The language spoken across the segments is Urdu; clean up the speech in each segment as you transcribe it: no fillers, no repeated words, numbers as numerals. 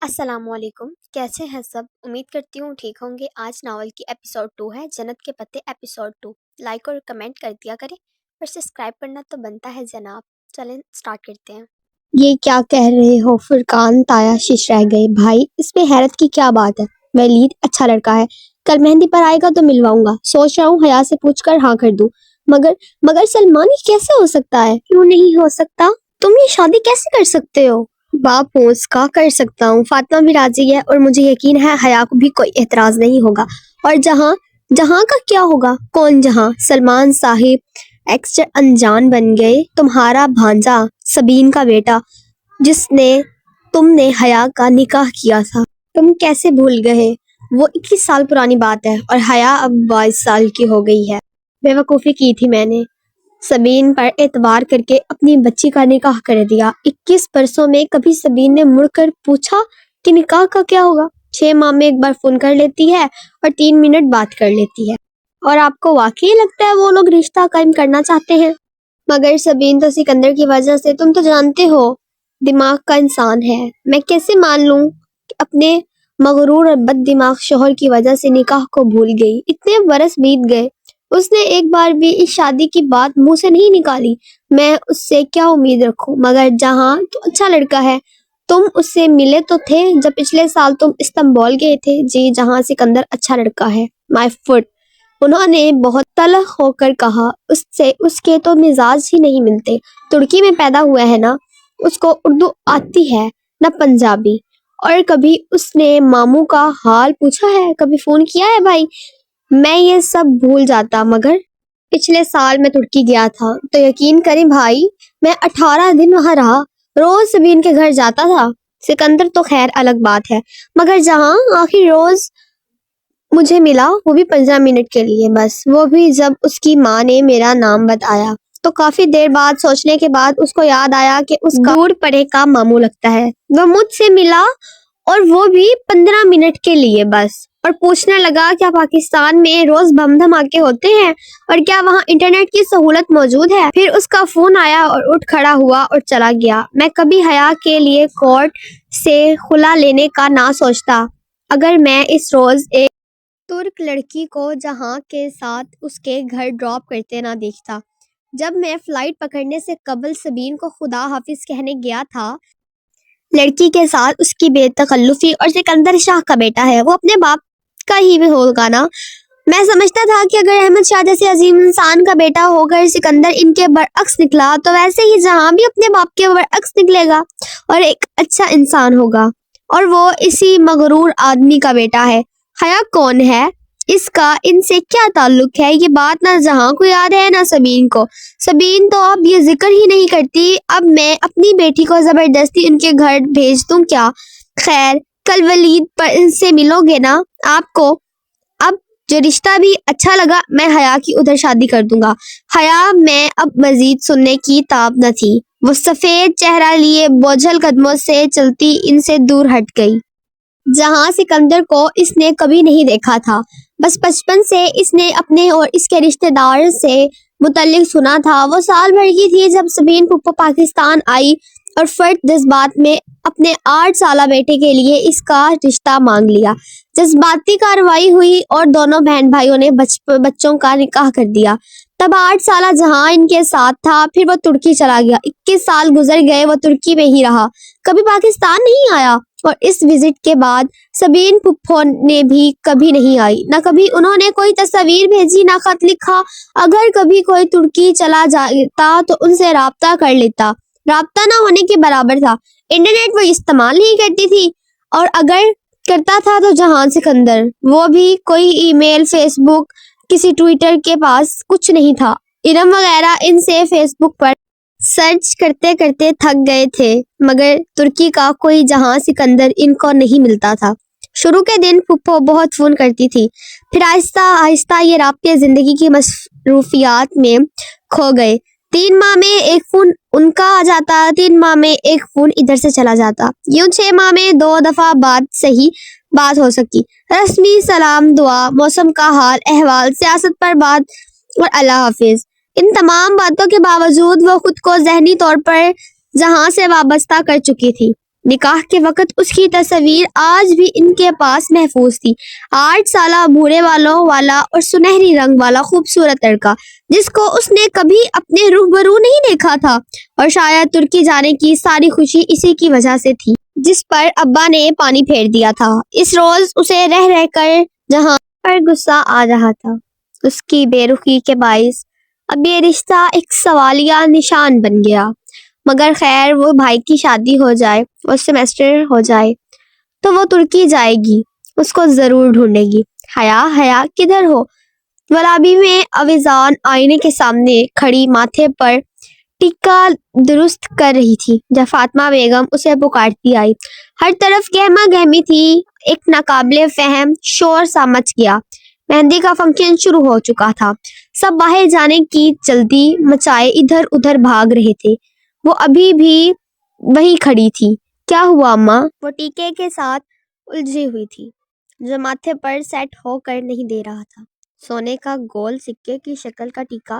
السلام علیکم، کیسے ہیں سب؟ امید کرتی ہوں ٹھیک ہوں گے۔ آج ناول کی ایپیسوڈ 2 ہے، جنت کے پتے ایپیسوڈ 2۔ لائک اور کمنٹ کر دیا کریں اور سبسکرائب کرنا تو بنتا ہے جناب۔ چلیں سٹارٹ کرتے ہیں۔ یہ کیا کہہ رہے ہو فرقان؟ تایا شش رہ گئے۔ بھائی اس میں حیرت کی کیا بات ہے؟ ولید اچھا لڑکا ہے، کل مہندی پر آئے گا تو ملواؤں گا۔ سوچ رہا ہوں حیا سے پوچھ کر ہاں کر دوں، مگر سلمان یہ کیسے ہو سکتا ہے؟ کیوں نہیں ہو سکتا؟ تم یہ شادی کیسے کر سکتے ہو؟ باپ ہوں اس کا، کر سکتا ہوں۔ فاطمہ بھی راضی ہے اور مجھے یقین ہے حیا کو بھی کوئی اعتراض نہیں ہوگا۔ اور جہاں کا کیا ہوگا؟ کون جہاں؟ سلمان صاحب ایکسٹر انجان بن گئے۔ تمہارا بھانجا سبین کا بیٹا جس نے تم نے حیا کا نکاح کیا تھا، تم کیسے بھول گئے؟ وہ 21 سال پرانی بات ہے اور حیا اب 22 سال کی ہو گئی ہے۔ بیوقوفی کی تھی میں نے، سبین پر اعتبار کر کے اپنی بچی کا نکاح کر دیا۔ 21 برسوں میں کبھی سبین نے مڑ کر پوچھا کہ نکاح کا کیا ہوگا؟ 6 ماہ میں ایک بار فون کر لیتی ہے اور 3 منٹ بات کر لیتی ہے۔ اور آپ کو واقعی لگتا ہے وہ لوگ رشتہ قائم کرنا چاہتے ہیں؟ مگر سبین تو سکندر کی وجہ سے، تم تو جانتے ہو، دماغ کا انسان ہے۔ میں کیسے مان لوں کہ اپنے مغرور اور بد دماغ شوہر کی وجہ سے نکاح کو بھول گئی؟ اتنے برس بیت گئے، اس نے ایک بار بھی اس شادی کی بات منہ سے نہیں نکالی۔ میں اس سے کیا امید رکھوں؟ مگر جہاں تو اچھا لڑکا ہے، تم اس سے ملے تو تھے جب پچھلے سال تم استنبول گئے تھے؟ جی جہاں سکندر اچھا لڑکا ہے، مائی فٹ، انہوں نے بہت تلخ ہو کر کہا۔ اس کے تو مزاج ہی نہیں ملتے۔ ترکی میں پیدا ہوا ہے نا، اس کو اردو آتی ہے نہ پنجابی۔ اور کبھی اس نے ماموں کا حال پوچھا ہے؟ کبھی فون کیا ہے؟ بھائی میں یہ سب بھول جاتا، مگر پچھلے سال میں ترکی گیا تھا تو یقین کریں بھائی، میں 18 دن وہاں رہا، روز سبین کے گھر جاتا تھا۔ سکندر تو خیر الگ بات ہے، مگر جہاں آخری روز مجھے ملا وہ بھی 15 منٹ کے لیے بس، وہ بھی جب اس کی ماں نے میرا نام بتایا تو کافی دیر بعد سوچنے کے بعد اس کو یاد آیا کہ اس کا دور پڑے کا ماموں لگتا ہے۔ وہ مجھ سے ملا اور وہ بھی 15 منٹ کے لیے بس، اور پوچھنے لگا کیا پاکستان میں روز بم دھماکے ہوتے ہیں اور کیا وہاں انٹرنیٹ کی سہولت موجود ہے؟ پھر اس کا فون آیا اور اٹھ کھڑا ہوا اور چلا گیا۔ میں کبھی حیا کے لیے کورٹ سے خلا لینے کا نہ سوچتا اگر میں اس روز ایک ترک لڑکی کو جہاں کے ساتھ اس کے گھر ڈراپ کرتے نہ دیکھتا۔ جب میں فلائٹ پکڑنے سے قبل سبین کو خدا حافظ کہنے گیا تھا، لڑکی کے ساتھ اس کی بے تکلفی، اور سکندر شاہ کا بیٹا ہے، وہ اپنے باپ کا ہی ہوگا نا۔ میں سمجھتا تھا کہ اگر احمد شاہ جیسے عظیم انسان کا بیٹا ہو کر سکندر ان کے برعکس نکلا تو ویسے ہی جہاں بھی اپنے باپ کے برعکس نکلے گا اور ایک اچھا انسان ہوگا، اور وہ اسی مغرور آدمی کا بیٹا ہے۔ حیا کون ہے؟ اس کا ان سے کیا تعلق ہے؟ یہ بات نہ جہاں کو یاد ہے نہ سبین کو۔ سبین تو اب یہ ذکر ہی نہیں کرتی۔ اب میں اپنی بیٹی کو زبردستی ان کے گھر بھیج دوں کیا؟ خیر کل ولید پر ان سے ملو گے نا آپ کو؟ اب جو رشتہ بھی اچھا لگا میں حیا کی ادھر شادی کر دوں گا۔ حیا میں اب مزید سننے کی تاب نہ تھی، وہ سفید چہرہ لیے بوجھل قدموں سے چلتی ان سے دور ہٹ گئی۔ جہاں سکندر کو اس نے کبھی نہیں دیکھا تھا، بس بچپن سے اس نے اپنے اور اس کے رشتہ دار سے متعلق سنا تھا۔ وہ سال بھر کی تھی جب سبین پھپھو پاکستان آئی اور فرد جذبات میں اپنے 8 سالہ بیٹے کے لیے اس کا رشتہ مانگ لیا۔ جذباتی کارروائی ہوئی اور دونوں بہن بھائیوں نے بچوں کا نکاح کر دیا۔ تب 8 سالہ جہاں ان کے ساتھ تھا، پھر وہ ترکی چلا گیا۔ 21 سال گزر گئے، وہ ترکی میں ہی رہا، کبھی پاکستان نہیں آیا، اور اس وزٹ کے بعد سبین پھپھو نے بھی کبھی نہیں آئی، نہ کبھی انہوں نے کوئی تصویر بھیجی، نہ خط لکھا۔ اگر کبھی کوئی ترکی چلا جاتا تو ان سے رابطہ کر لیتا، رابطہ نہ ہونے کے برابر تھا۔ انٹرنیٹ وہ استعمال نہیں کرتی تھی، اور اگر کرتا تھا تو جہاں سکندر، وہ بھی کوئی ای میل، فیس بک، کسی ٹویٹر کے پاس کچھ نہیں تھا۔ ارم وغیرہ ان سے فیس بک پر سرچ کرتے کرتے تھک گئے تھے، مگر ترکی کا کوئی جہاں سکندر ان کو نہیں ملتا تھا۔ شروع کے دن پھپھو بہت فون کرتی تھی، پھر آہستہ آہستہ یہ رابطے زندگی کی مصروفیات میں کھو گئے۔ 3 ماہ میں ایک فون ان کا آ جاتا، 3 ماہ میں ایک فون ادھر سے چلا جاتا، یوں 6 ماہ میں 2 دفعہ صحیح بات ہو سکی، رسمی سلام دعا، موسم کا حال احوال، سیاست پر بات، اور اللہ حافظ۔ ان تمام باتوں کے باوجود وہ خود کو ذہنی طور پر جہاں سے وابستہ کر چکی تھی۔ نکاح کے وقت اس کی تصویر آج بھی ان کے پاس محفوظ تھی۔ 8 سالہ بھورے بالوں والا اور سنہری رنگ والا خوبصورت لڑکا جس کو اس نے کبھی اپنے روبرو نہیں دیکھا تھا، اور شاید ترکی جانے کی ساری خوشی اسی کی وجہ سے تھی جس پر ابا نے پانی پھیر دیا تھا۔ اس روز اسے رہ رہ کر جہاں پر غصہ آ رہا تھا اس کی بے رخی کے باعث، اب یہ رشتہ ایک سوالیہ نشان بن گیا۔ مگر خیر، وہ بھائی کی شادی ہو جائے، وہ سیمسٹر ہو جائے تو وہ ترکی جائے گی، اس کو ضرور ڈھونڈے گی۔ حیا کدھر ہو؟ گلابی میں آویزان آئینے کے سامنے کھڑی ماتھے پر ٹکا درست کر رہی تھی جب فاطمہ بیگم اسے پکارتی آئی۔ ہر طرف گہما گہمی تھی، ایک ناقابل فہم شور سا مچ گیا۔ مہندی کا فنکشن شروع ہو چکا تھا، سب باہر جانے کی جلدی مچائے ادھر ادھر بھاگ رہے تھے، وہ ابھی بھی وہیں کھڑی تھی۔ کیا ہوا اماں؟ وہ ٹیکے کے ساتھ الجھی ہوئی تھی جو ماتھے پر سیٹ ہو کر نہیں دے رہا تھا۔ سونے کا گول سکے کی شکل کا ٹیکا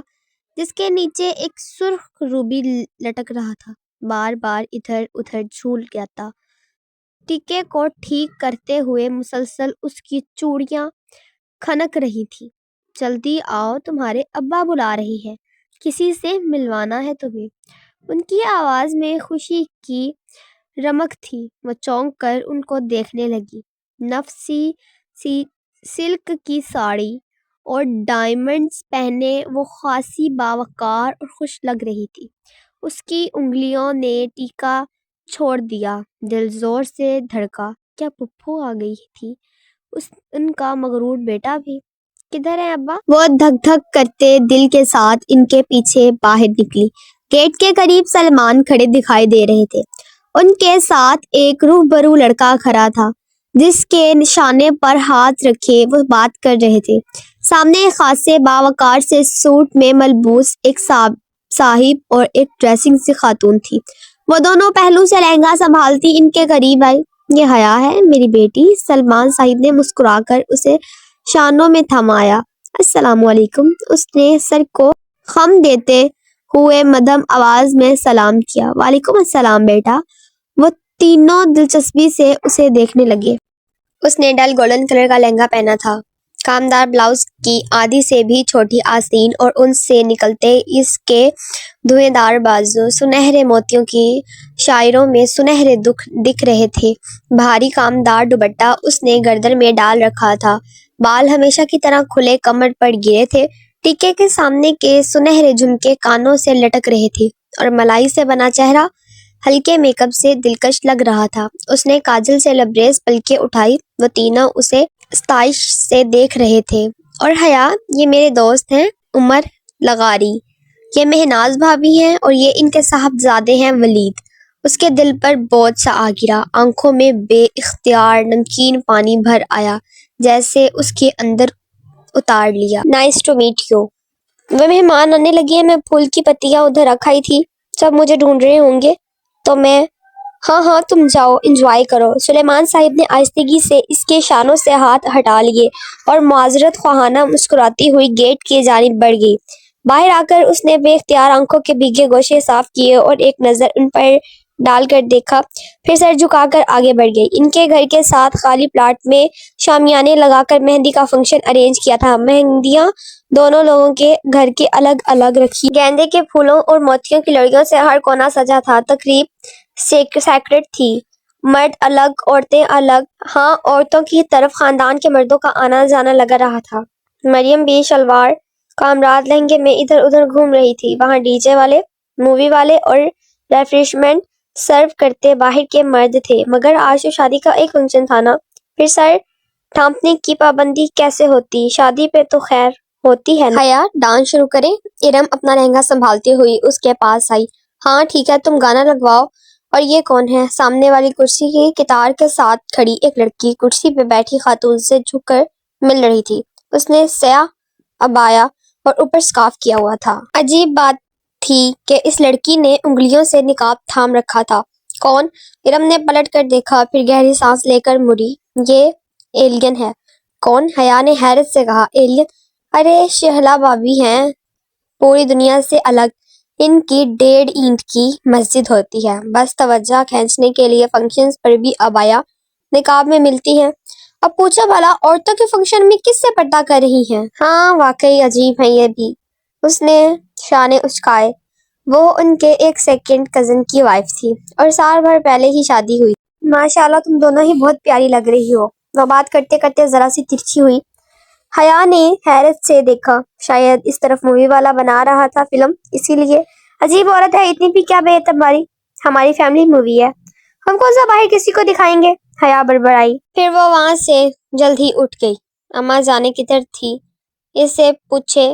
جس کے نیچے ایک سرخ روبی لٹک رہا تھا بار بار ادھر ادھر جھول جاتا۔ ٹیکے کو ٹھیک کرتے ہوئے مسلسل اس کی چوڑیاں کھنک رہی تھی۔ جلدی آؤ، تمہارے ابا بلا رہے ہیں، کسی سے ملوانا ہے تمہیں۔ ان کی آواز میں خوشی کی رمق تھی۔ وہ چونک کر ان کو دیکھنے لگی۔ نفسی سی سلک کی ساڑی اور ڈائمنڈز پہنے وہ خاصی باوقار اور خوش لگ رہی تھی۔ اس کی انگلیوں نے ٹیکا چھوڑ دیا، دل زور سے دھڑکا۔ کیا پھپھو آ گئی تھی؟ ان کا مغرور بیٹا بھی؟ کدھر ہے ابا؟ وہ دھک دھک کرتے دل کے ساتھ ان کے پیچھے باہر نکلی۔ گیٹ کے قریب سلمان کھڑے دکھائی دے رہے تھے۔ ان کے ساتھ ایک روبرو لڑکا کھڑا تھا جس کے نشانے پر ہاتھ رکھے وہ بات کر رہے تھے۔ سامنے ایک خاصے باوقار سے سوٹ میں ملبوس ایک صاحب اور ایک ڈریسنگ سی خاتون تھی۔ وہ دونوں پہلو سے لہنگا سنبھالتی ان کے قریب آئی۔ یہ حیا ہے میری بیٹی؟ سلمان صاحب نے مسکرا کر اسے شانوں میں تھمایا۔ السلام علیکم۔ اس نے سر کو خم دیتے ہوئے مدھم آواز میں سلام کیا۔ وعلیکم السلام بیٹا۔ وہ تینوں دلچسپی سے اسے دیکھنے لگے۔ اس نے ڈل گولڈن کلر کا لہنگا پہنا تھا، کامدار بلاؤز کی آدھی سے بھی چھوٹی آستین اور ان سے نکلتے اس کے دھویں دار بازو سنہرے موتیوں کی شاعروں میں سنہرے دکھ رہے تھے۔ بھاری کامدار دوپٹہ اس نے گردن میں ڈال رکھا تھا، بال ہمیشہ کی طرح کھلے کمر پر گرے تھے۔ ٹیکے کے سامنے کے سنہرے جھمکے کانوں سے لٹک رہے تھے اور ملائی سے بنا چہرہ ہلکے میک اپ سے دلکش لگ رہا تھا۔ اس نے کاجل سے لبریز پلکیں اٹھائی۔ وہ تینوں اسے ستائش سے دیکھ رہے تھے۔ اور حیا، یہ میرے دوست ہیں عمر لغاری، یہ مہناز بھابی ہیں اور یہ ان کے صاحبزادے ہیں ولید۔ اس کے دل پر بوجھ سا آ گرا، آنکھوں میں بے اختیار نمکین پانی بھر آیا جیسے اس کے اندر اتار لیا۔ Nice to meet you. وہ مہمان آنے لگے ہیں، میں پھول کی پتیاں ادھر رکھ آئی تھی، سب مجھے ڈھونڈ رہے ہوں گے تو میں ہاں تم جاؤ، انجوائے کرو۔ سلیمان صاحب نے آہستگی سے اس کے شانوں سے ہاتھ ہٹا لیے اور معذرت خواہانہ مسکراتی ہوئی گیٹ کی جانب بڑھ گئی۔ باہر آ کر اس نے بے اختیار آنکھوں کے بھیگے گوشے صاف کیے اور ایک نظر ان پر ڈال کر دیکھا، پھر سر جھکا کر آگے بڑھ گئی۔ ان کے گھر کے ساتھ خالی پلاٹ میں شامیانے لگا کر مہندی کا فنکشن ارینج کیا تھا۔ مہندیاں دونوں لوگوں کے گھر کے الگ الگ رکھی، گیندے کے پھولوں اور موتیوں کی لڑیوں سے ہر کونا سجا تھا۔ تقریب سیکرٹ تھی، مرد الگ عورتیں الگ۔ ہاں، عورتوں کی طرف خاندان کے مردوں کا آنا جانا لگا رہا تھا۔ مریم بھی شلوار کامراد لہنگے میں ادھر ادھر گھوم رہی تھی۔ وہاں ڈی جے والے، مووی والے اور ریفریشمنٹ سرو کرتے باہر کے مرد تھے۔ مگر آج تو شادی کا ایک فنکشن تھا نا، پھر سر ڈھانپنے کی پابندی کیسے ہوتی؟ شادی پہ تو خیر ہوتی ہے نا۔ حیا، ڈانس شروع کریں؟ ارم اپنا لہنگا سنبھالتی ہوئی اس کے پاس آئی۔ ہاں ٹھیک ہے، تم گانا لگواؤ۔ اور یہ کون ہے؟ سامنے والی کرسی کی قطار کے ساتھ کھڑی ایک لڑکی کرسی پہ بیٹھی خاتون سے جھک کر مل رہی تھی۔ اس نے سیاہ عبایا اور اوپر سکارف کیا ہوا تھا۔ عجیب بات تھی کہ اس لڑکی نے انگلیوں سے نقاب تھام رکھا تھا۔ کون؟ ارم نے پلٹ کر دیکھا، پھر گہری سانس لے کر مڑی۔ یہ ایلین ہے۔ کون؟ حیا نے حیرت سے کہا۔ ایلین؟ ارے شہلا بھابی ہیں، پوری دنیا سے الگ۔ ان کی 1.5 اینٹ کی مسجد ہوتی ہے، بس توجہ کھینچنے کے لیے فنکشنز پر بھی عبایا نقاب میں ملتی ہیں۔ اب پوچھا بھلا عورتوں کے فنکشن میں کس سے پردہ کر رہی ہیں؟ ہاں واقعی عجیب ہے یہ بھی، اس نے شانے اچکائے۔ وہ ان کے ایک سیکنڈ کزن کی وائف تھی اور سال بھر پہلے ہی شادی ہوئی۔ ماشاءاللہ تم دونوں ہی بہت پیاری لگ رہی ہو۔ وہ بات کرتے کرتے ذرا سی ترچھی ہوئی۔ حیا نے حیرت سے دیکھا، شاید اس طرف مووی والا بنا رہا تھا فلم، اسی لیے۔ عجیب عورت ہے، اتنی بھی کیا بے اعتباری، ہماری فیملی مووی ہے، ہم کون سا باہر کسی کو دکھائیں گے، حیا بڑبڑائی۔ پھر وہ وہاں سے جلد ہی اٹھ گئی۔ اماں جانے کدھر تھی اس سے پوچھے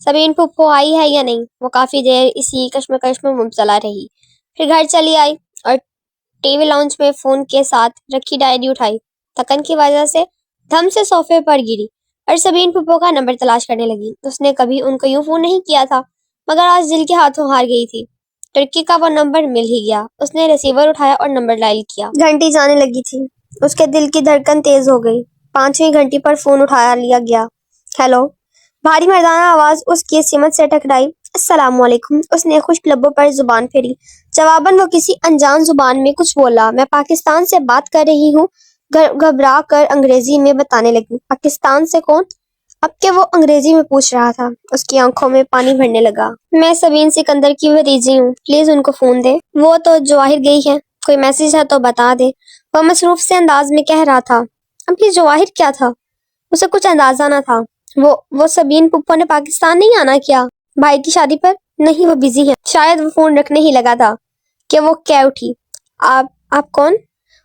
سبین پھپھو آئی ہے یا نہیں۔ وہ کافی دیر اسی کشمکش میں مبتلا رہی، پھر گھر چلی آئی اور ٹی وی لاؤنج میں فون کے ساتھ رکھی ڈائری اٹھائی۔ تھکن کی وجہ سے دھم سے صوفے پر گری اور سبین پھپھو کا نمبر تلاش کرنے لگی۔ اس نے کبھی ان کو یوں فون نہیں کیا تھا، مگر آج دل کے ہاتھوں ہار گئی تھی۔ ٹرکی کا وہ نمبر مل ہی گیا۔ اس نے ریسیور اٹھایا اور نمبر ڈائل کیا۔ گھنٹی جانے لگی تھی، اس کے دل کی دھڑکن تیز ہو گئی۔ 5ویں گھنٹی پر فون اٹھا لیا گیا۔ ہیلو، بھاری مردانہ آواز اس کی سمت سے ٹکرائی۔ السلام علیکم، اس نے خشک لبوں پر زبان پھیری۔ جواباً وہ کسی انجان زبان میں کچھ بولا۔ میں پاکستان سے بات کر رہی ہوں، گھبرا کر انگریزی میں بتانے لگی۔ پاکستان سے کون؟ اب کہ وہ انگریزی میں پوچھ رہا تھا، اس کی آنکھوں میں پانی بھرنے لگا۔ میں سبین سکندر کی بھتیجی ہوں، پلیز ان کو فون دے۔ وہ تو جواہر گئی ہے، کوئی میسج ہے تو بتا دے، وہ مصروف سے انداز میں کہہ رہا تھا۔ اب یہ جواہر کیا تھا؟ اسے کچھ اندازہ نہ تھا۔ وہ سبین پھپھو نے پاکستان نہیں آنا کیا؟ بھائی کی شادی پر؟ نہیں، وہ بزی ہے۔ شاید وہ فون رکھنے ہی لگا تھا کہ وہ کہہ اٹھی، آپ کون؟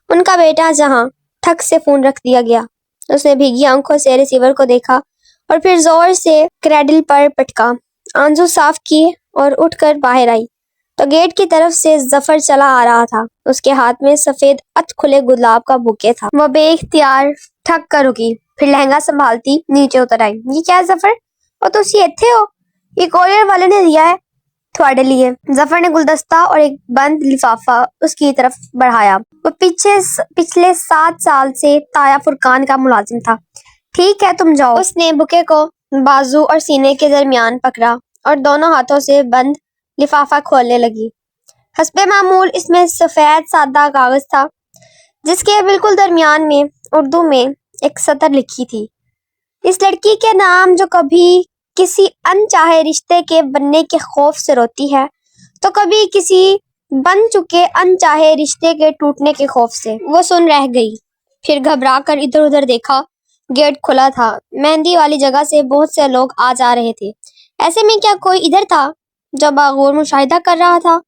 ان کا بیٹا جہاں۔ ٹھک سے فون رکھ دیا گیا۔ اس نے بھیگی آنکھوں سے ریسیور کو دیکھا اور پھر زور سے کریڈل پر پٹکا، آنسو صاف کیے اور اٹھ کر باہر آئی تو گیٹ کی طرف سے ظفر چلا آ رہا تھا۔ اس کے ہاتھ میں سفید ات کھلے گلاب کا بوکے تھا۔ وہ بے اختیار ٹھک کر رکی، پھر لہنگا سنبھالتی نیچے اتر آئی۔ یہ کیا ظفر، وہ تو اسی اتھے ہو، یہ کوریئر والے نے دیا ہے تھوڑے لیے۔ ظفر نے گلدستہ اور ایک بند لفافہ اس کی طرف بڑھایا۔ وہ پچھلے 7 سال سے تایا فرقان کا ملازم تھا۔ ٹھیک ہے تم جاؤ۔ اس نے بوکے کو بازو اور سینے کے درمیان پکڑا اور دونوں ہاتھوں سے بند لفافہ کھولنے لگی۔ حسب معمول اس میں سفید سادہ کاغذ تھا، جس کے بالکل درمیان میں اردو میں ایک سطر لکھی تھی، اس لڑکی کے نام جو کبھی کسی انچاہے رشتے کے بننے کے خوف سے روتی ہے تو کبھی کسی بن چکے انچاہے رشتے کے ٹوٹنے کے خوف سے۔ وہ سن رہ گئی، پھر گھبرا کر ادھر ادھر دیکھا۔ گیٹ کھلا تھا، مہندی والی جگہ سے بہت سے لوگ آ جا رہے تھے۔ ایسے میں کیا کوئی ادھر تھا جو باغور مشاہدہ کر رہا تھا؟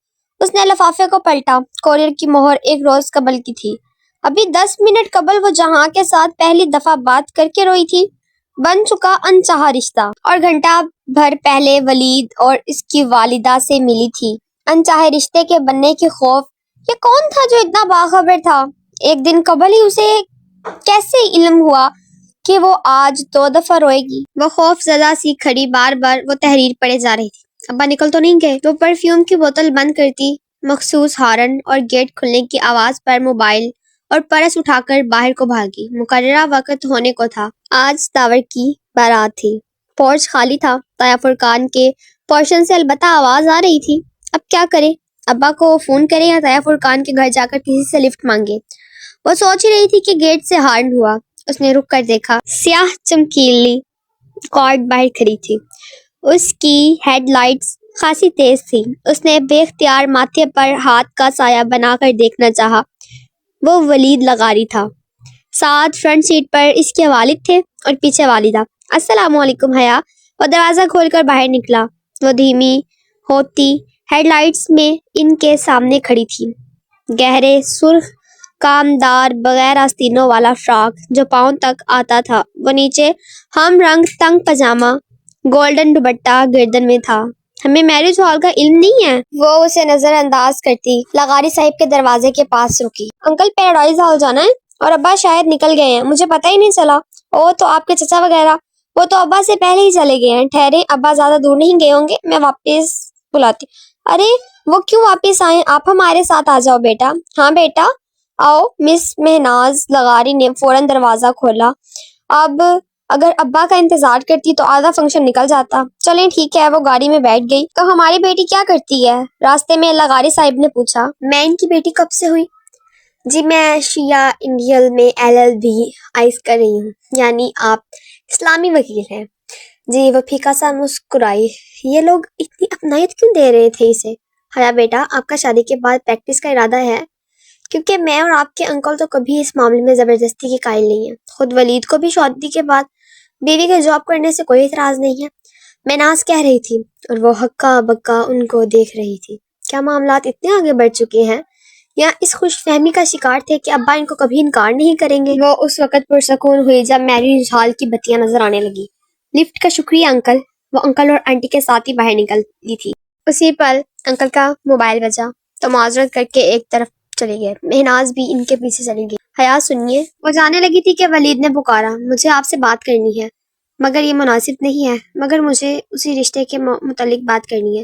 اس نے لفافے کو پلٹا۔ کوریئر کی مہر 1 روز قبل کی تھی۔ ابھی 10 منٹ قبل وہ جہاں کے ساتھ پہلی دفعہ بات کر کے روئی تھی، بن چکا انچاہا رشتہ، اور گھنٹہ بھر پہلے ولید اور اس کی والدہ سے ملی تھی۔ انچاہے رشتے کے بننے کے خوف، یہ کون تھا جو اتنا باخبر تھا؟ ایک دن قبل ہی اسے کیسے علم ہوا کہ وہ آج 2 دفعہ روئے گی؟ وہ خوف زدہ سی کھڑی، بار بار وہ تحریر پڑھے جا رہی تھی۔ ابا نکل تو نہیں گئے؟ وہ پرفیوم کی بوتل بند کرتی، مخصوص ہارن اور گیٹ کھلنے کی آواز پر موبائل اور پرس اٹھا کر باہر کو بھاگی۔ مقررہ وقت ہونے کو تھا۔ آج تاور کی بارات تھی۔ پورچ خالی تھا۔ تایا فرقان کے پورشن سے البتہ آواز آ رہی تھی۔ اب کیا کرے؟ ابا کو فون کرے یا تایا فرقان کے گھر جا کر کسی سے لفٹ مانگے؟ وہ سوچ رہی تھی کہ گیٹ سے ہارن ہوا۔ اس نے رک کر دیکھا، سیاہ چمکیلی کارڈ باہر کھڑی تھی۔ اس کی ہیڈ لائٹس خاصی تیز تھی۔ اس نے بے اختیار ماتھے پر ہاتھ کا سایہ بنا کر دیکھنا چاہا۔ وہ ولید لغاری تھا۔ ساتھ فرنٹ سیٹ پر اس کے والد تھے اور پیچھے والدہ۔ السلام علیکم حیا۔ وہ دروازہ کھول کر باہر نکلا۔ وہ دھیمی ہوتی ہیڈ لائٹس میں ان کے سامنے کھڑی تھی۔ گہرے سرخ کامدار بغیر آستینوں والا فراک جو پاؤں تک آتا تھا، وہ نیچے ہم رنگ تنگ پاجامہ، گولڈن دوپٹہ گردن میں تھا۔ ہمیں میرج ہال کا علم نہیں ہے؟ وہ اسے نظر انداز کرتی لغاری صاحب کے دروازے کے پاس رکی۔ انکل پیراڈائز ہال جانا ہے اور ابا شاید نکل گئے ہیں، مجھے پتہ ہی نہیں چلا۔ او تو آپ کے چچا وغیرہ، وہ تو ابا سے پہلے ہی چلے گئے ہیں۔ ٹھہرے، ابا زیادہ دور نہیں گئے ہوں گے، میں واپس بلاتی۔ ارے وہ کیوں واپس آئیں؟ آپ ہمارے ساتھ آ جاؤ بیٹا۔ ہاں بیٹا آؤ۔ مس مہناز لغاری نے فوراً دروازہ کھولا۔ اب اگر ابا کا انتظار کرتی تو آدھا فنکشن نکل جاتا۔ چلیں ٹھیک ہے، وہ گاڑی میں بیٹھ گئی۔ تو ہماری بیٹی کیا کرتی ہے؟ راستے میں لغاری صاحب نے پوچھا۔ میں ان کی بیٹی کب سے ہوئی؟ جی میں شیعہ انڈیل میں LLB آئس کر رہی ہوں، یعنی آپ اسلامی وکیل ہیں؟ جی وہ پھیکا سا مسکرائی۔ یہ لوگ اتنی اپنائیت کیوں دے رہے تھے اسے؟ حیا بیٹا، آپ کا شادی کے بعد پریکٹس کا ارادہ ہے؟ کیونکہ میں اور آپ کے انکل تو کبھی اس معاملے میں زبردستی کے قائل نہیں ہیں۔ خود ولید کو بھی شادی کے بعد بیوی کے جاب کرنے سے کوئی اعتراض نہیں ہے۔ میں ناز کہہ رہی تھی اور وہ ہکا بکا ان کو دیکھ رہی تھی۔ کیا معاملات اتنے آگے بڑھ چکے ہیں یا اس خوش فہمی کا شکار تھے کہ ابا ان کو کبھی انکار نہیں کریں گے؟ وہ اس وقت پرسکون ہوئی جب میرج ہال کی بتیاں نظر آنے لگی۔ لفٹ کا شکریہ انکل۔ وہ انکل اور آنٹی کے ساتھ ہی باہر نکلی تھی۔ اسی پل انکل کا موبائل بجا تو معذرت کر کے ایک طرف چلے گئے۔ مہناز بھی ان کے پیچھے چلی گئی۔ حیا سنیے، وہ جانے لگی تھی کہ ولید نے پکارا، مجھے آپ سے بات کرنی ہے، مگر یہ مناسب نہیں ہے، مگر مجھے اسی رشتے کے متعلق بات کرنی ہے۔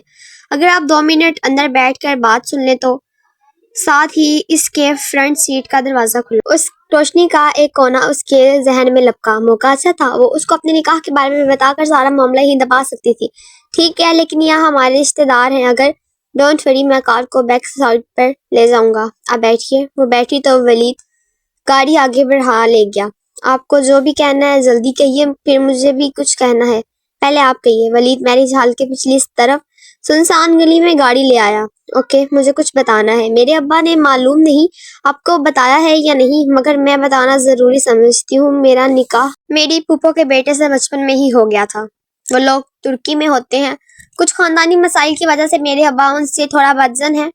اگر آپ 2 منٹ اندر بیٹھ کر بات سن لیں تو۔ ساتھ ہی اس کے فرنٹ سیٹ کا دروازہ کھلا۔ اس روشنی کا ایک کونا اس کے ذہن میں لپکا۔ موقع اچھا تھا، وہ اس کو اپنے نکاح کے بارے میں بتا کر سارا معاملہ ہی دبا سکتی تھی۔ ٹھیک ہے، لیکن یہاں ہمارے رشتے دار ہیں، اگر ڈونٹ وری، میں کار کو بیک سائڈ پر لے جاؤں گا، آپ بیٹھیے۔ وہ بیٹھی تو ولید گاڑی آگے بڑھا لے گیا۔ آپ کو جو بھی کہنا ہے جلدی کہیے، پھر مجھے بھی کچھ کہنا ہے، پہلے آپ کہیے۔ ولید میرج ہال کے پچھلی طرف سنسان گلی میں گاڑی لے آیا۔ اوکے، مجھے کچھ بتانا ہے۔ میرے ابا نے معلوم نہیں آپ کو بتایا ہے یا نہیں، مگر میں بتانا ضروری سمجھتی ہوں۔ میرا نکاح میری پھوپھو کے بیٹے سے بچپن میں ہی ہو گیا تھا۔ وہ لوگ ترکی میں ہوتے ہیں، کچھ خاندانی مسائل کی وجہ سے میرے ابا ان سے تھوڑا بدظن ہیں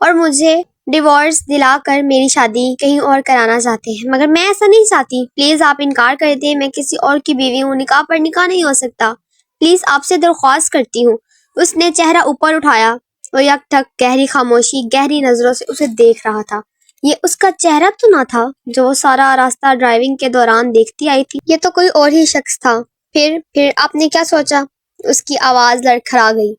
اور مجھے ڈیورس دلا کر میری شادی کہیں اور کرانا چاہتے ہیں، مگر میں ایسا نہیں چاہتی۔ پلیز آپ انکار کر دیں، میں کسی اور کی بیوی ہوں، نکاح پر نکاح نہیں ہو سکتا، پلیز آپ سے درخواست کرتی ہوں۔ اس نے چہرہ اوپر اٹھایا۔ وہ یک ٹھک گہری خاموشی گہری نظروں سے اسے دیکھ رہا تھا۔ یہ اس کا چہرہ تو نہ تھا جو وہ سارا راستہ ڈرائیونگ کے دوران دیکھتی آئی تھی، یہ تو کوئی اور ہی شخص تھا۔ پھر آپ نے کیا سوچا؟ اس کی آواز لڑکھڑا گئی۔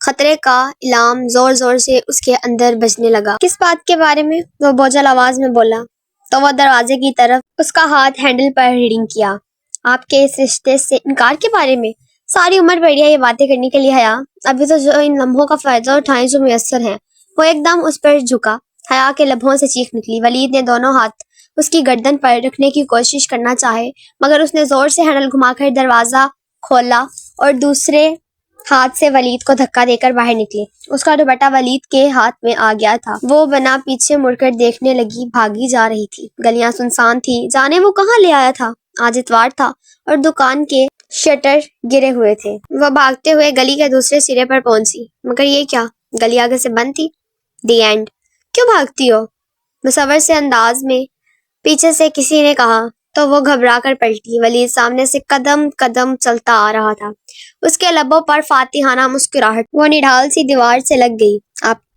خطرے کا الارم زور زور سے اس کے اندر بجنے لگا۔ کس بات کے بارے میں؟ وہ بوجھل آواز میں بولا تو وہ دروازے کی طرف اس کا ہاتھ ہینڈل پر ریڈنگ کیا۔ آپ کے اس رشتے سے انکار کے بارے میں؟ ساری عمر بیٹھیا یہ باتیں کرنے کے لیے حیا، ابھی تو جو ان لمحوں کا فائدہ اٹھائیں جو میسر ہیں۔ وہ ایک دم اس پر جھکا۔ حیا کے لبوں سے چیخ نکلی۔ ولید نے دونوں ہاتھ اس کی گردن پر رکھنے کی کوشش کرنا چاہے، مگر اس نے زور سے ہینڈل گھما کر دروازہ کھولا اور دوسرے ہاتھ سے ولید کو دھکا دے کر باہر نکلی۔ اس کا دوپٹہ ولید کے ہاتھ میں آ گیا تھا۔ وہ بنا پیچھے مڑ کر دیکھنے لگی، بھاگی جا رہی تھی۔ گلیاں سنسان تھی، جانے وہ کہاں لے آیا تھا؟ آج اتوار تھا اور دکان کے شٹر گرے ہوئے تھے۔ وہ بھاگتے ہوئے گلی کے دوسرے سرے پر پہنچی، مگر یہ کیا؟ گلی آگے سے بند تھی۔ The end. کیوں بھاگتی ہو؟ مصور سے انداز میں پیچھے سے کسی نے کہا تو وہ گھبرا کر پلٹی۔ ولید سامنے سے قدم قدم چلتا آ رہا تھا، اس کے لبوں پر فاتحانہ مسکراہٹ۔ وہ نڈھال سی دیوار سے لگ گئی۔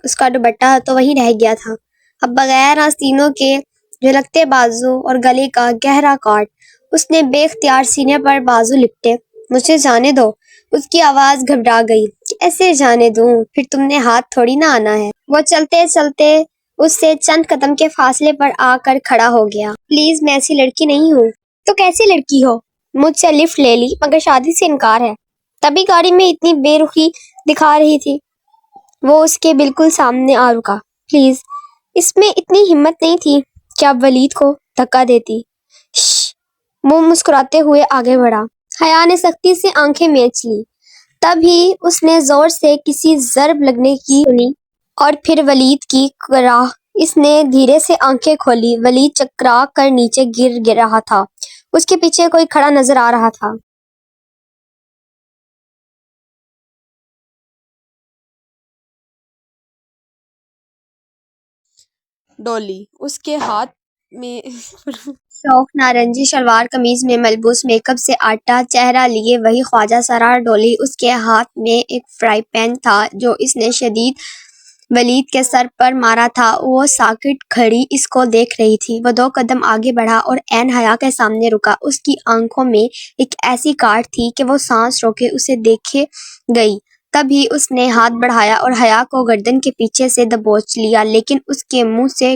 اس کا دوپٹہ تو وہیں رہ گیا تھا۔ اب بغیر آستینوں کے جھلکتے بازو اور گلے کا گہرا کاٹ، اس نے بے اختیار سینے پر بازو لپٹے۔ مجھے جانے دو۔ اس کی آواز گھبرا گئی۔ ایسے جانے دوں؟ پھر تم نے ہاتھ تھوڑی نہ آنا ہے۔ وہ چلتے چلتے اس سے چند قدم کے فاصلے پر آ کر کھڑا ہو گیا۔ پلیز، میں ایسی لڑکی نہیں ہوں۔ تو کیسی لڑکی ہو؟ مجھ سے لفٹ لے لی، مگر شادی سے انکار ہے۔ تبھی گاڑی میں اتنی بے رخی دکھا رہی تھی۔ وہ اس کے بالکل سامنے آ رکا۔ پلیز۔ اس میں اتنی ہمت نہیں تھی کہ اب ولید کو دھکا دیتی۔ شش۔ وہ مسکراتے ہوئے آگے بڑھا۔ حیا نے سختی سے آنکھیں میچ لی۔ تب ہی اس نے زور سے کسی ضرب لگنے کی سنی اور پھر ولید کی راہ۔ اس نے دھیرے سے آنکھیں کھولی۔ ولید چکرا کر نیچے گر رہا تھا۔ اس کے پیچھے کوئی کھڑا نظر آ رہا تھا۔ ڈولی اس کے ہاتھ میں شوخ نارنجی شلوار قمیض میں ملبوس میک اپ سے آٹا چہرہ لیے وہی خواجہ سرار ڈولی۔ اس کے ہاتھ میں ایک فرائی پین تھا جو اس نے شدید ولید کے سر پر مارا تھا۔ وہ ساکٹ کھڑی اس کو دیکھ رہی تھی۔ وہ 2 قدم آگے بڑھا اور عین حیا کے سامنے رکا۔ اس کی آنکھوں میں ایک ایسی کاٹ تھی کہ وہ سانس روکے اسے دیکھے گئی۔ تب ہی اس نے ہاتھ بڑھایا اور حیا کو گردن کے پیچھے سے دبوچ لیا، لیکن اس کے منہ سے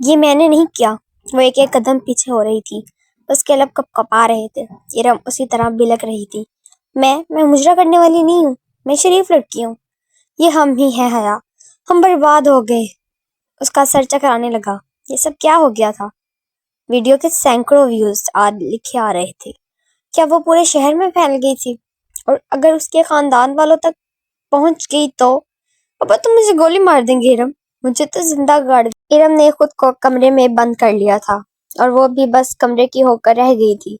یہ میں نے نہیں کیا۔ وہ ایک ایک قدم پیچھے ہو رہی تھی، اس کے لب کپ کپا رہے تھے۔ ارم اسی طرح بلک رہی تھی۔ میں مجرا کرنے والی نہیں ہوں، میں شریف لڑکی ہوں۔ یہ ہم ہی ہیں حیا، ہم برباد ہو گئے۔ اس کا سر چکرانے لگا۔ یہ سب کیا ہو گیا تھا؟ ویڈیو کے سینکڑوں ویوز لکھے آ رہے تھے۔ کیا وہ پورے شہر میں پھیل گئی تھی؟ اور اگر اس کے خاندان والوں تک پہنچ گئی تو ابا تو مجھے گولی مار دیں گے ارم، مجھے تو زندہ گاڑ دیں۔ ارم نے خود کو کمرے میں بند کر لیا تھا اور وہ بھی بس کمرے کی ہو کر رہ گئی تھی۔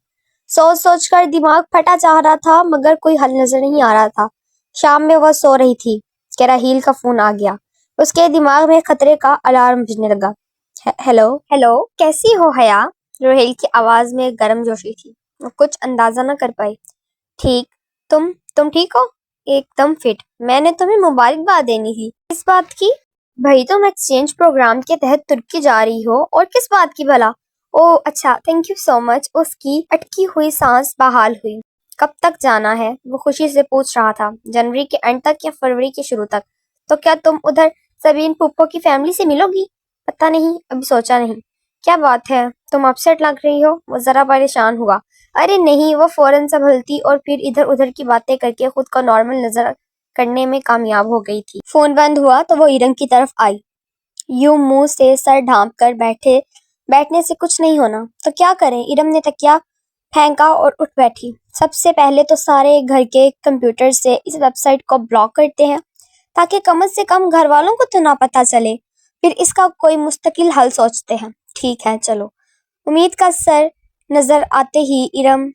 سوچ سوچ کر دماغ پھٹا چاہ رہا تھا مگر کوئی حل نظر نہیں آ رہا تھا۔ شام میں وہ سو رہی تھی کہ راحیل کا فون آ گیا۔ اس کے دماغ میں خطرے کا الارم بجنے لگا۔ ہیلو کیسی ہو حیا؟ راحیل کی آواز میں گرم جوشی تھی۔ وہ کچھ اندازہ نہ کر پائی۔ ٹھیک، تم ٹھیک ہو؟ ایک دم فٹ۔ میں نے تمہیں مبارکباد دینی تھی۔ کس بات کی؟ بھائی تم ایکسچینج پروگرام کے تحت ترکی جا رہی ہو، اور کس بات کی بھلا؟ اوہ اچھا، تھینک یو سو مچ۔ اس کی اٹکی ہوئی سانس بحال ہوئی۔ کب تک جانا ہے؟ وہ خوشی سے پوچھ رہا تھا۔ جنوری کے اینڈ تک یا فروری کے شروع تک؟ تو کیا تم ادھر سبین پھپھو کی فیملی سے ملو گی؟ پتہ نہیں، ابھی سوچا نہیں۔ کیا بات ہے، تم اپسیٹ لگ رہی ہو؟ وہ ذرا پریشان ہوا۔ ارے نہیں، وہ فوراً سنبھلتی اور پھر ادھر ادھر کی باتیں کر کے خود کو نارمل نظر کرنے میں کامیاب ہو گئی تھی۔ فون بند ہوا تو وہ ارم کی طرف آئی۔ یوں منہ سے سر ڈھانپ کر بیٹھنے سے کچھ نہیں ہونا تو کیا کریں؟ ارم نے تکیہ پھینکا اور اٹھ بیٹھی۔ سب سے پہلے تو سارے گھر کے کمپیوٹر سے اس ویب سائٹ کو بلاک کرتے ہیں تاکہ کم سے کم گھر والوں کو تو نہ پتہ چلے، پھر اس کا کوئی مستقل حل سوچتے ہیں۔ ٹھیک ہے چلو۔ امید کا سر نظر آتے ہی ارم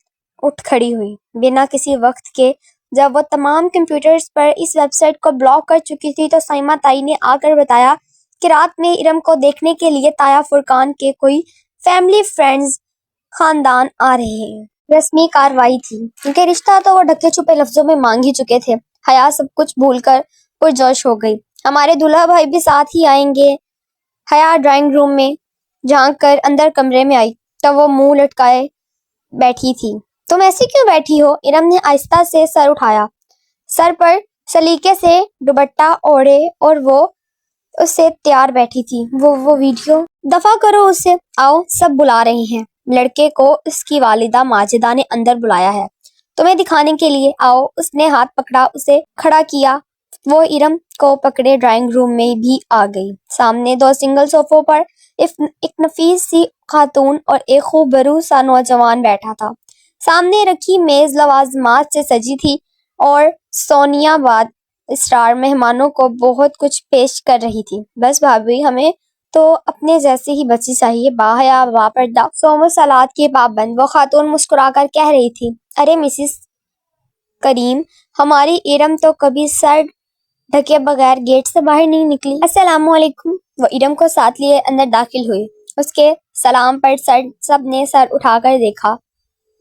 اٹھ کھڑی ہوئی۔ بنا کسی وقت کے جب وہ تمام کمپیوٹرز پر اس ویب سائٹ کو بلاک کر چکی تھی تو سائمہ تائی نے آ کر بتایا کہ رات میں ارم کو دیکھنے کے لیے تایا فرقان کے کوئی فیملی فرینڈز خاندان آ رہے ہیں۔ رسمی کارروائی تھی کیونکہ رشتہ تو وہ ڈھکے چھپے لفظوں میں مانگ ہی چکے تھے۔ حیا سب کچھ بھول کر پرجوش ہو گئی۔ ہمارے دولہا بھائی بھی ساتھ ہی آئیں گے۔ حیا ڈرائنگ روم میں جھانک کر اندر کمرے میں آئی تو وہ منہ لٹکائے بیٹھی تھی۔ تم ایسی کیوں بیٹھی ہو؟ ارم نے آہستہ سے سر اٹھایا۔ سر پر سلیقے سے دوپٹہ اوڑھے اور وہ اس سے تیار بیٹھی تھی۔ وہ ویڈیو دفع کرو اسے۔ آؤ، سب بلا رہے ہیں۔ لڑکے کو اس کی والدہ ماجدہ نے اندر بلایا ہے تمہیں دکھانے کے لیے، آؤ۔ اس نے ہاتھ پکڑا، اسے کھڑا کیا۔ وہ ارم کو پکڑے ڈرائنگ روم میں بھی آ گئی۔ سامنے دو سنگل صوفوں پر ایک نفیس سی خاتون اور ایک خوبرو سا نوجوان بیٹھا تھا۔ سامنے رکھی میز لوازمات سے سجی تھی اور سونیا بعد اسرار مہمانوں کو بہت کچھ پیش کر رہی تھی۔ بس بھابھی، ہمیں تو اپنے جیسے ہی بچی چاہیے، باحیا باپردہ صوم و صلات کی پابند۔ وہ خاتون مسکرا کر کہہ رہی تھی۔ ارے مسز کریم، ہماری ارم تو کبھی سر ڈھکے بغیر گیٹ سے باہر نہیں نکلی۔ السلام علیکم۔ وہ ارم کو ساتھ لیے اندر داخل ہوئی۔ اس کے سلام پر سب نے سر اٹھا کر دیکھا۔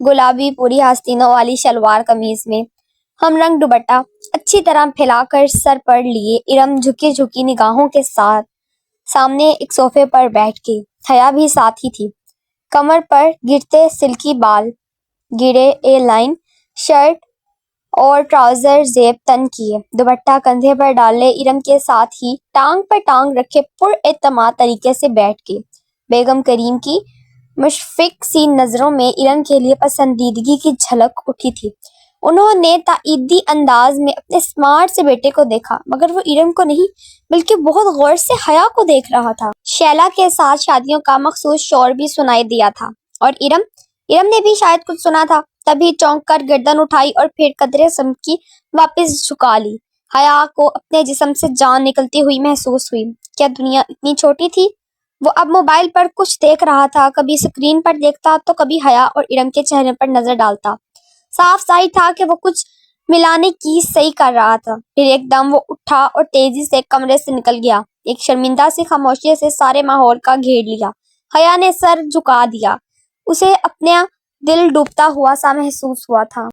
گلابی پوری آستینوں والی شلوار قمیض میں ہم رنگ دوپٹہ اچھی طرح پھیلا کر سر پر لیے ارم جھکی جھکی نگاہوں کے ساتھ سامنے ایک صوفے پر بیٹھ گئی۔ حیا بھی ساتھ ہی تھی۔ کمر پر گرتے silky ball, grey a line shirt اور ٹراؤزر زیب تن کیے، دوپٹہ کندھے پر ڈالے ارم کے ساتھ ہی ٹانگ پر ٹانگ رکھے پر اعتماد طریقے سے بیٹھ گئی۔ بیگم کریم کی مشفق سی نظروں میں ارم کے لیے پسندیدگی کی جھلک اٹھی تھی۔ انہوں نے تائیدی انداز میں اپنے اسمارٹ سے بیٹے کو دیکھا مگر وہ ارم کو نہیں بلکہ بہت غور سے حیا کو دیکھ رہا تھا۔ شیلا کے ساتھ شادیوں کا مخصوص شور بھی سنائی دیا تھا اور ارم نے بھی شاید کچھ سنا تھا، تبھی چونک کر گردن اٹھائی اور پھر قدرے سمکی واپس جھکا لی۔ حیا کو اپنے جسم سے جان نکلتی ہوئی محسوس ہوئی۔ کیا دنیا اتنی چھوٹی تھی؟ وہ اب موبائل پر کچھ دیکھ رہا تھا، کبھی اسکرین پر دیکھتا تو کبھی حیا اور ارم کے چہرے پر نظر ڈالتا۔ صاف ظاہر تھا کہ وہ کچھ ملانے کی صحیح کر رہا تھا۔ پھر ایک دم وہ اٹھا اور تیزی سے کمرے سے نکل گیا۔ ایک شرمندہ سی خاموشی سے سارے ماحول کا گھیر لیا۔ حیا نے سر جھکا دیا۔ اسے اپنا دل ڈوبتا ہوا سا محسوس ہوا تھا۔